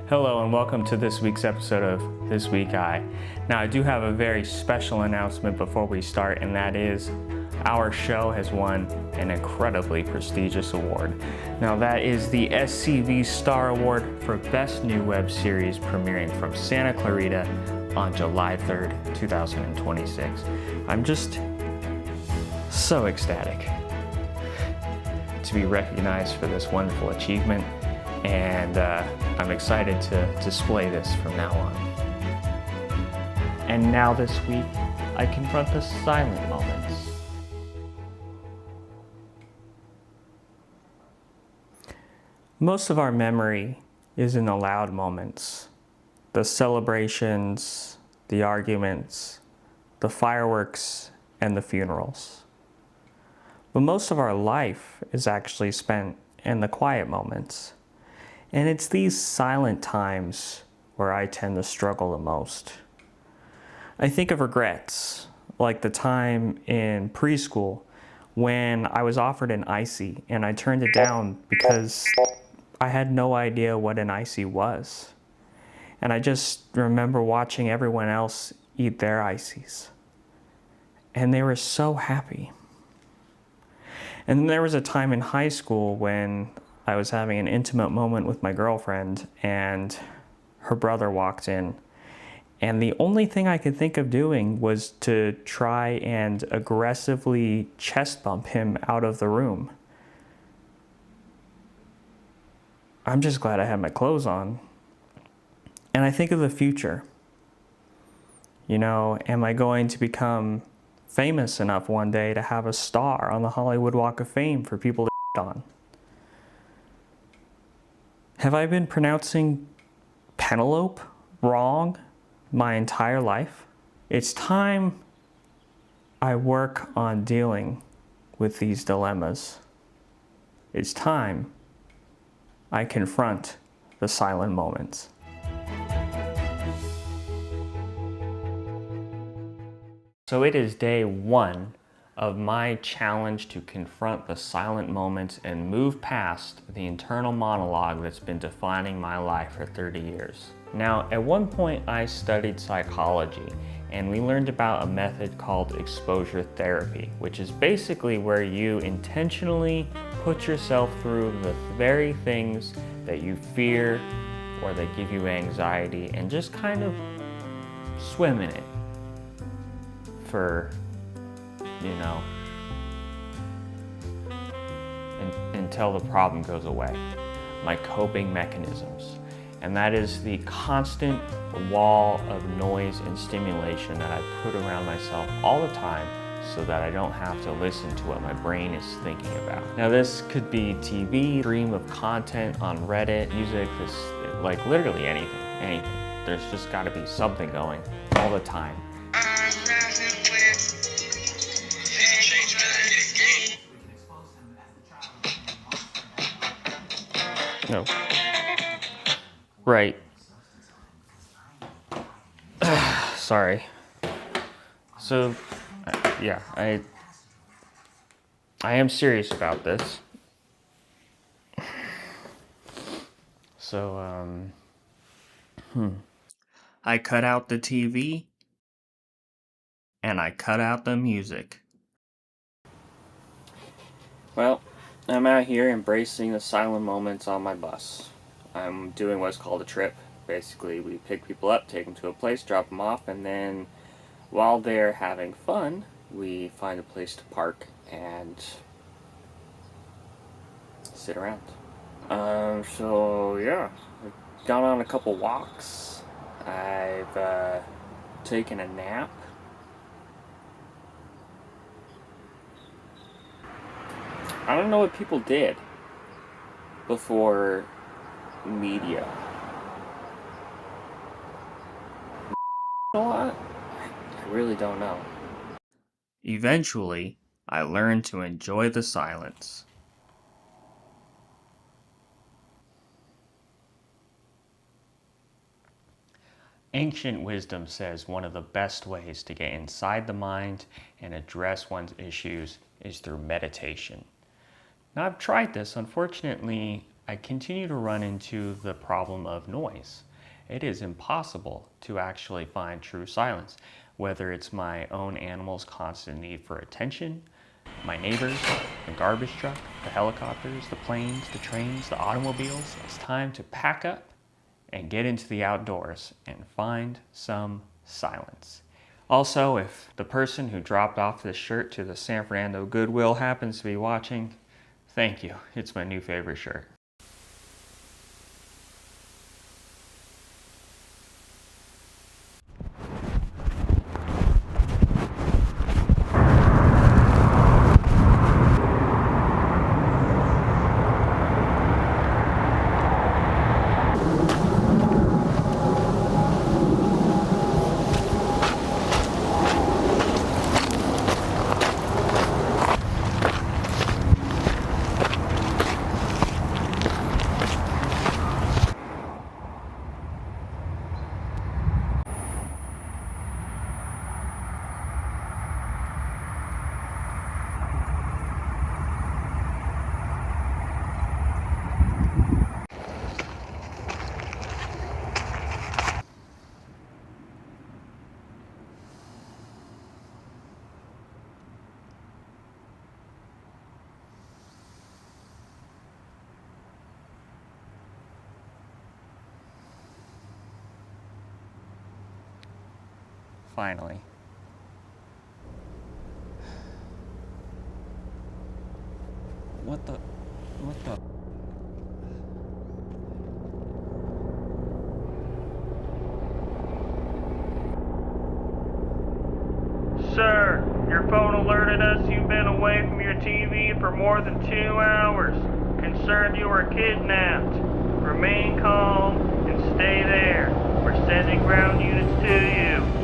Hello and welcome to this week's episode of This Week I. Now I do have a very special announcement before we start, and that is our show has won an incredibly prestigious award. Now that is the SCV Star Award for Best New Web Series, premiering from Santa Clarita on July 3rd, 2026. I'm just so ecstatic to be recognized for this wonderful achievement, and I'm excited to display this from now on. And now this week, I confront the silent moments. Most of our memory is in the loud moments, the celebrations, the arguments, the fireworks, and the funerals. But most of our life is actually spent in the quiet moments. And it's these silent times where I tend to struggle the most. I think of regrets, like the time in preschool when I was offered an icy and I turned it down because I had no idea what an icy was. And I just remember watching everyone else eat their ices. And they were so happy. And then there was a time in high school when I was having an intimate moment with my girlfriend and her brother walked in. And the only thing I could think of doing was to try and aggressively chest bump him out of the room. I'm just glad I had my clothes on. And I think of the future. You know, am I going to become famous enough one day to have a star on the Hollywood Walk of Fame for people to on? Have I been pronouncing Penelope wrong my entire life? It's time I work on dealing with these dilemmas. It's time I confront the silent moments. So it is day one of my challenge to confront the silent moments and move past the internal monologue that's been defining my life for 30 years. Now, at one point I studied psychology, and we learned about a method called exposure therapy, which is basically where you intentionally put yourself through the very things that you fear or that give you anxiety and just kind of swim in it for, you know, until the problem goes away. My coping mechanisms. And that is the constant wall of noise and stimulation that I put around myself all the time so that I don't have to listen to what my brain is thinking about. Now this could be TV, stream of content on Reddit, music, like literally anything. There's just gotta be something going all the time. No. Right. Sorry. So, yeah, I am serious about this. So, I cut out the TV and I cut out the music. Well, I'm out here embracing the silent moments on my bus. I'm doing what's called a trip. Basically, we pick people up, take them to a place, drop them off, and then while they're having fun, we find a place to park and sit around. So yeah, I've gone on a couple walks. I've taken a nap. I don't know what people did before media. A lot? I really don't know. Eventually, I learned to enjoy the silence. Ancient wisdom says one of the best ways to get inside the mind and address one's issues is through meditation. Now, I've tried this. Unfortunately, I continue to run into the problem of noise. It is impossible to actually find true silence, whether it's my own animal's constant need for attention, my neighbors, the garbage truck, the helicopters, the planes, the trains, the automobiles. It's time to pack up and get into the outdoors and find some silence. Also, if the person who dropped off this shirt to the San Fernando Goodwill happens to be watching, thank you. It's my new favorite shirt. Finally. What the? Sir, your phone alerted us you've been away from your TV for more than 2 hours. Concerned you were kidnapped. Remain calm and stay there. We're sending ground units to you.